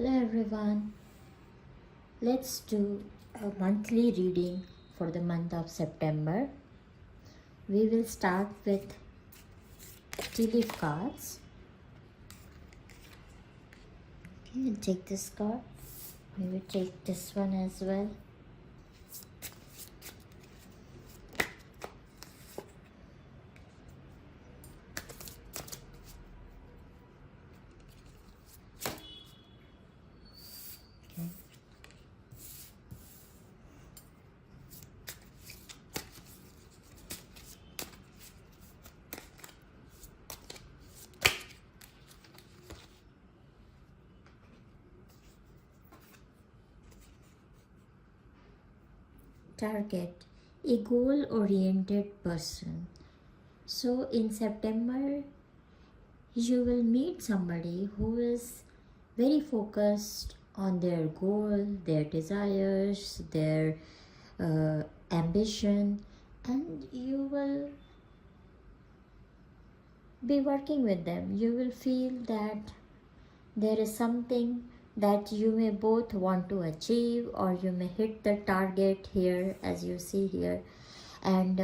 Hello everyone. Let's do a monthly reading for the month of September. We will start with tea leaf cards. Okay, take this card. We will take this one as well. Okay. Target: a goal-oriented person. So in September, you will meet somebody who is very focused on their goal, their desires, their ambition, and you will be working with them. You will feel that there is something that you may both want to achieve, or you may hit the target here, as you see here, and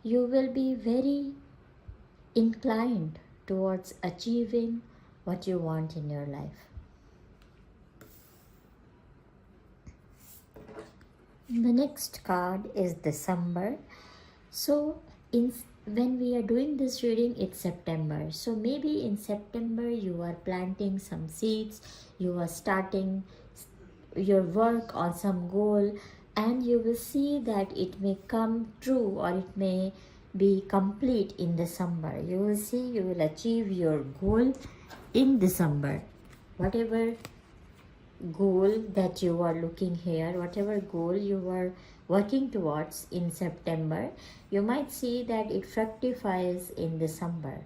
you will be very inclined towards achieving what you want in your life. The next card is December. So when we are doing this reading, it's September. So maybe in September you are planting some seeds, you are starting your work on some goal, and you will see that it may come true or it may be complete in December. You will see you will achieve your goal in December. Whatever goal that you are looking here, whatever goal you are working towards in September, you might see that it fructifies in December.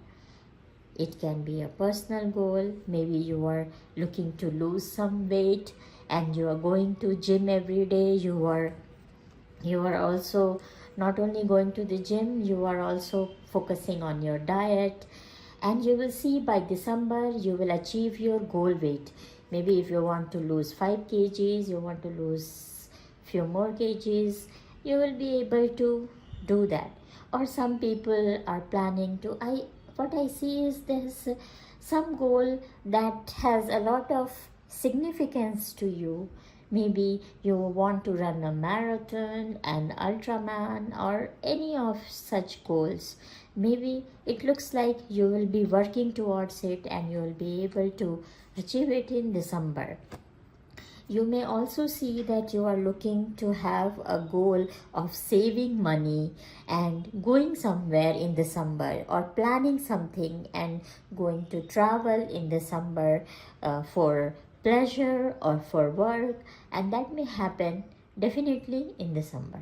It can be a personal goal. Maybe you are looking to lose some weight and you are going to gym every day. You are also not only going to the gym, you are also focusing on your diet, and you will see by December you will achieve your goal weight. Maybe if you want to lose 5 kgs, you want to lose few more kgs, you will be able to do that. Or some people are planning to, what I see is there's some goal that has a lot of significance to you. Maybe you want to run a marathon, an ultraman, or any of such goals. Maybe it looks like you will be working towards it and you will be able to achieve it in December. You may also see that you are looking to have a goal of saving money and going somewhere in December, or planning something and going to travel in December for pleasure or for work, and that may happen definitely in December.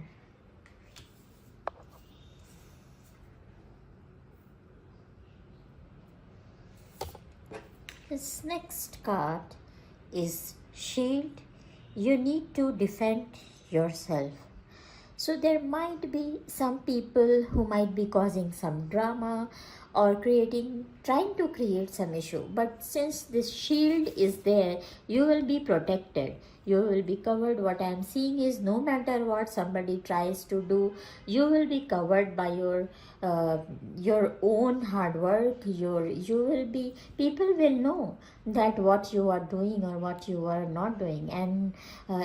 This next card is Shield. You need to defend yourself. So there might be some people who might be causing some drama or trying to create some issue. But since this shield is there, you will be protected. You will be covered. What I am seeing is no matter what somebody tries to do, you will be covered by your own hard work. People will know that what you are doing or what you are not doing, and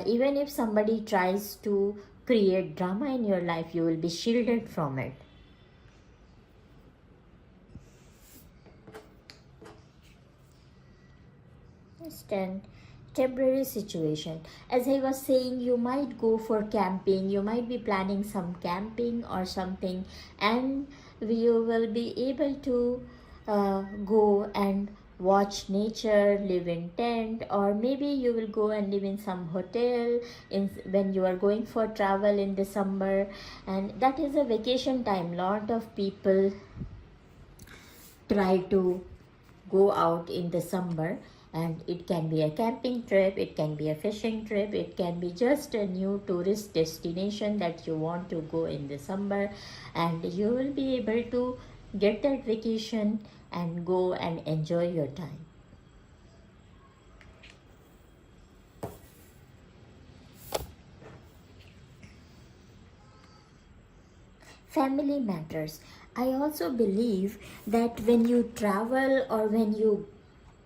even if somebody tries to create drama in your life, you will be shielded from it. Understand? Temporary situation. As I was saying, you might go for camping, you might be planning some camping or something, and you will be able to go and watch nature, live in tent, or maybe you will go and live in some hotel when you are going for travel in December. And that is a vacation time. Lot of people try to go out in December, and it can be a camping trip, it can be a fishing trip, it can be just a new tourist destination that you want to go in December, and you will be able to get that vacation and go and enjoy your time. family matters. I also believe that when you travel or when you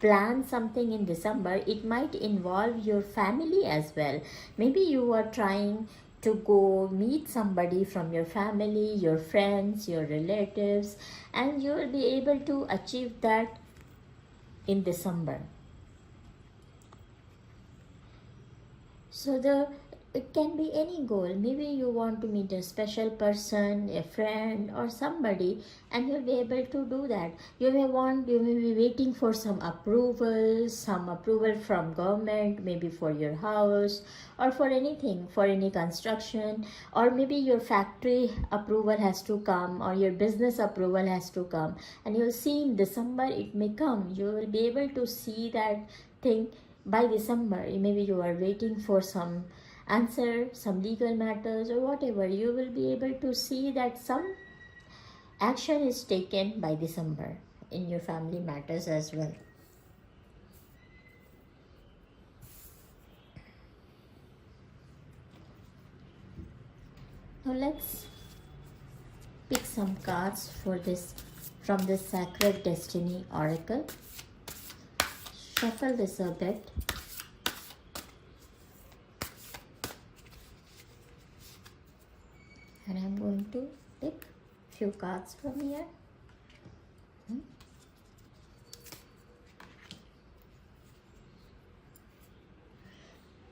plan something in December, it might involve your family as well. Maybe you are trying to go meet somebody from your family, your friends, your relatives, and you will be able to achieve that in December. So it can be any goal. Maybe you want to meet a special person, a friend or somebody, and you'll be able to do that. You may be waiting for some approval from government, maybe for your house or for anything, for any construction, or maybe your factory approval has to come or your business approval has to come, and you'll see in December it may come. You will be able to see that thing by December. Maybe you are waiting for some answer, some legal matters or whatever. You will be able to see that some action is taken by December in your family matters as well. Now let's pick some cards for this from the Sacred Destiny Oracle. Shuffle this a bit. And I'm going to pick few cards from here.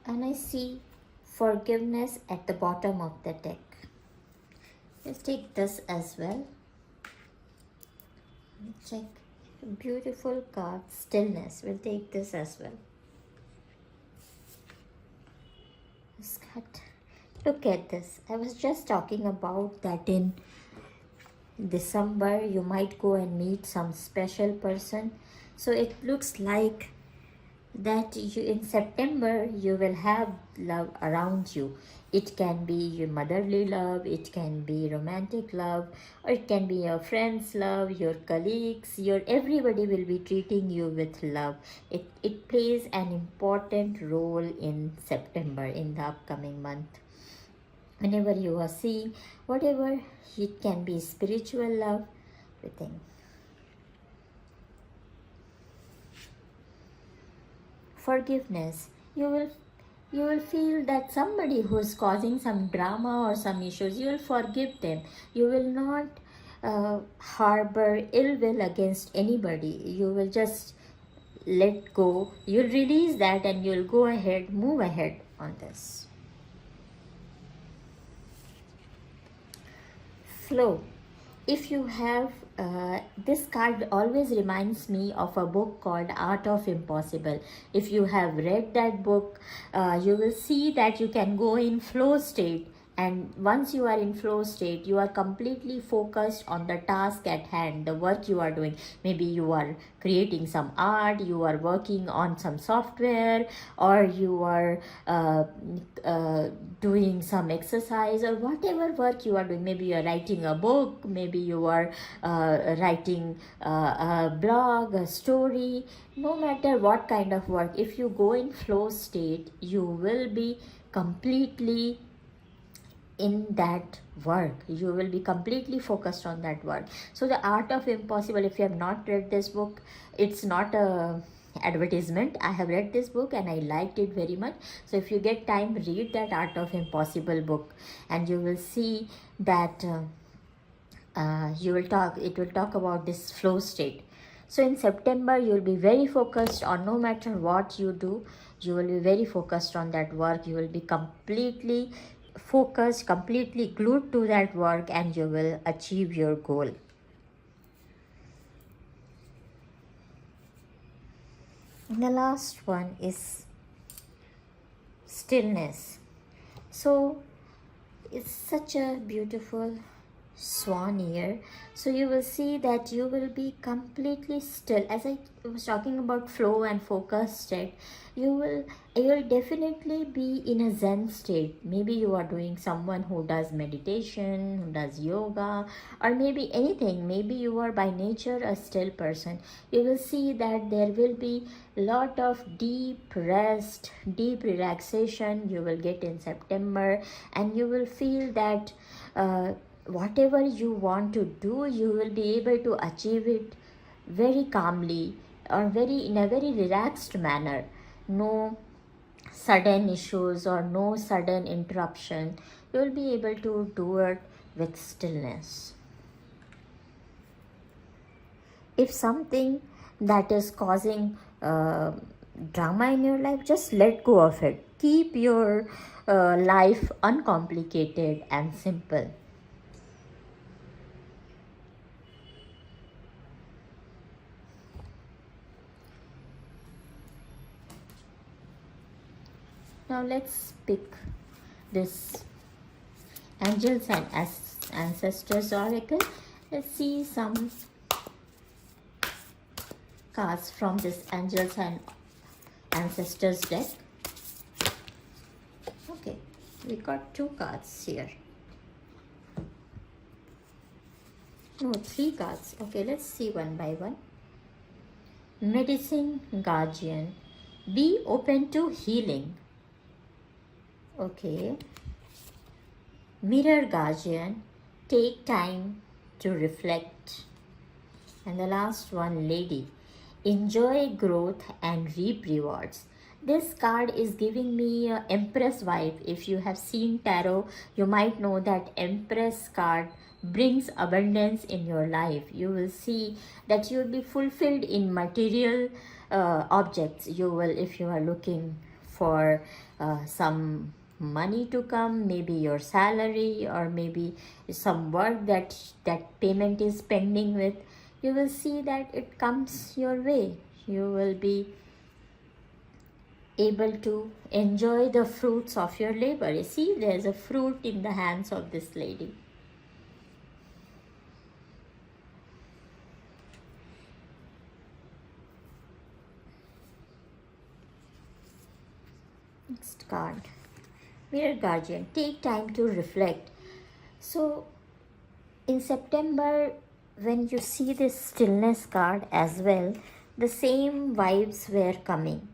And I see forgiveness at the bottom of the deck. Let's take this as well. Check. Beautiful card, stillness. We'll take this as well. Look at this. I was just talking about that in December you might go and meet some special person. So it looks like that in September you will have love around you. It can be your motherly love, it can be romantic love, or it can be your friends' love, your colleagues, everybody will be treating you with love. It plays an important role in September, in the upcoming month. Whenever you are seeing whatever, it can be spiritual love, everything. Forgiveness. You will feel that somebody who is causing some drama or some issues, you will forgive them. You will not harbor ill will against anybody. You will just let go. You'll release that and you'll go ahead, move ahead on this. Flow. If you have this card always reminds me of a book called Art of Impossible. If you have read that book, you will see that you can go in flow state, and once you are in flow state, you are completely focused on the task at hand, the work you are doing. Maybe you are creating some art, you are working on some software, or you are doing some exercise, or whatever work you are doing. Maybe you are writing a book, maybe you are writing a blog, a story. No matter what kind of work, if you go in flow state, you will be completely in that work. You will be completely focused on that work. So the Art of Impossible, if you have not read this book, it's not a advertisement. I have read this book and I liked it very much. So if you get time, read that Art of Impossible book, and you will see that it will talk about this flow state. So in September, you will be very focused on, no matter what you do, you will be very focused on that work. You will be completely focused, completely glued to that work, and you will achieve your goal. And the last one is stillness. So it's such a beautiful swan here. So you will see that you will be completely still. As I was talking about flow and focus state, you will definitely be in a zen state. Maybe you are doing, someone who does meditation, who does yoga, or maybe anything. Maybe you are by nature a still person. You will see that there will be lot of deep rest, deep relaxation you will get in September, and you will feel that whatever you want to do, you will be able to achieve it very calmly or in a very relaxed manner. No sudden issues or no sudden interruption. You will be able to do it with stillness. If something that is causing drama in your life, just let go of it. Keep your life uncomplicated and simple. Now let's pick this Angels and Ancestors Oracle. Let's see some cards from this Angels and Ancestors deck. Okay, we got 2 cards here. No, 3 cards. Okay, let's see one by one. Medicine Guardian. Be open to healing. Okay. Mirror Guardian. Take time to reflect. And the last one, Lady. Enjoy growth and reap rewards. This card is giving me a Empress vibe. If you have seen tarot, you might know that Empress card brings abundance in your life. You will see that you will be fulfilled in material objects. You will, if you are looking for some money to come, maybe your salary or maybe some work that payment is pending with, you will see that it comes your way. You will be able to enjoy the fruits of your labor. You see, there's a fruit in the hands of this lady. Next card, Mirror Guardian. Take time to reflect. So in September, when you see this stillness card as well, the same vibes were coming.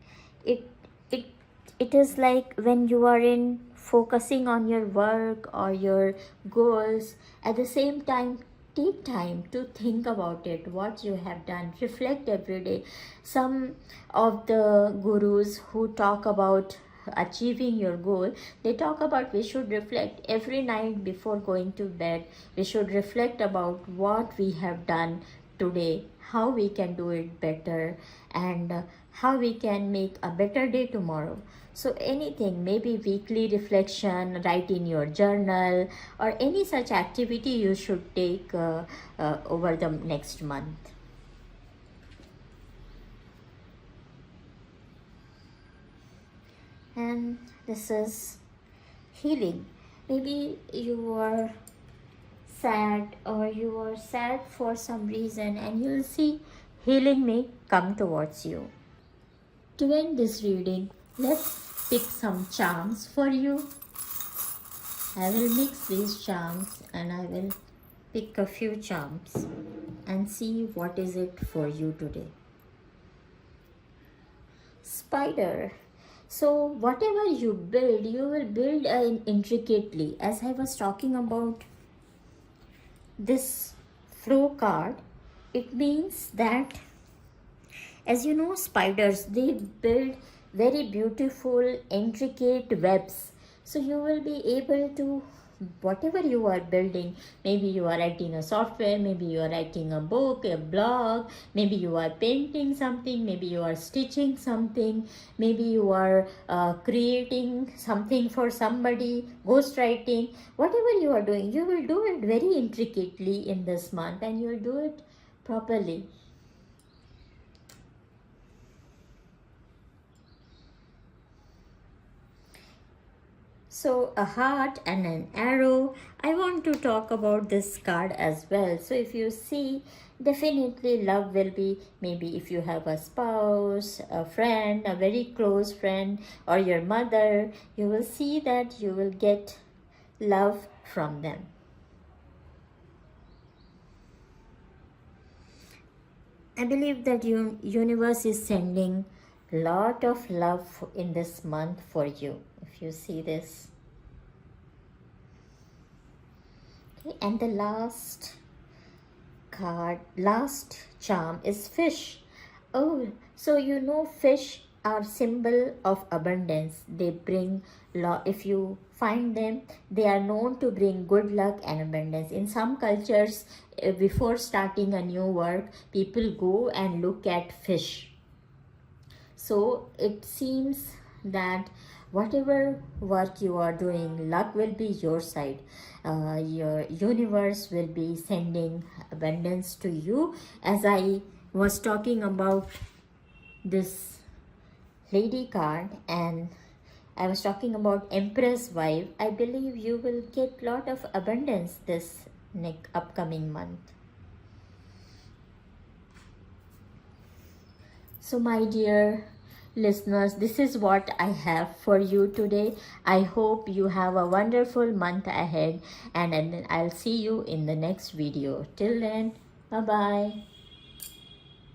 It is like when you are in focusing on your work or your goals, at the same time take time to think about it, what you have done, reflect every day. Some of the gurus who talk about achieving your goal, they talk about we should reflect every night before going to bed. We should reflect about what we have done today, how we can do it better, and how we can make a better day tomorrow. So anything, maybe weekly reflection, write in your journal, or any such activity you should take over the next month. And this is healing. Maybe you are sad or you are sad for some reason, and you'll see healing may come towards you. To end this reading, let's pick some charms for you. I will mix these charms and I will pick a few charms and see what is it for you today. Spider. So whatever you build, you will build intricately. As I was talking about this flow card, it means that, as you know, spiders, they build very beautiful, intricate webs. So you will be able to, whatever you are building, maybe you are writing a software, maybe you are writing a book, a blog, maybe you are painting something, maybe you are stitching something, maybe you are creating something for somebody, ghostwriting, whatever you are doing, you will do it very intricately in this month, and you will do it properly. So a heart and an arrow. I want to talk about this card as well. So if you see, definitely love will be, maybe if you have a spouse, a friend, a very close friend, or your mother, you will see that you will get love from them. I believe that universe is sending lot of love in this month for you. If you see this, Okay, and the last card, last charm is fish. Oh, so you know fish are symbol of abundance. They bring if you find them, they are known to bring good luck and abundance. In some cultures, before starting a new work, people go and look at fish. So it seems that whatever work you are doing, luck will be your side. Your universe will be sending abundance to you. As I was talking about this lady card, and I was talking about Empress wife, I believe you will get lot of abundance this upcoming month. So my dear listeners, this is what I have for you today. I hope you have a wonderful month ahead, and then I'll see you in the next video. Till then, bye bye.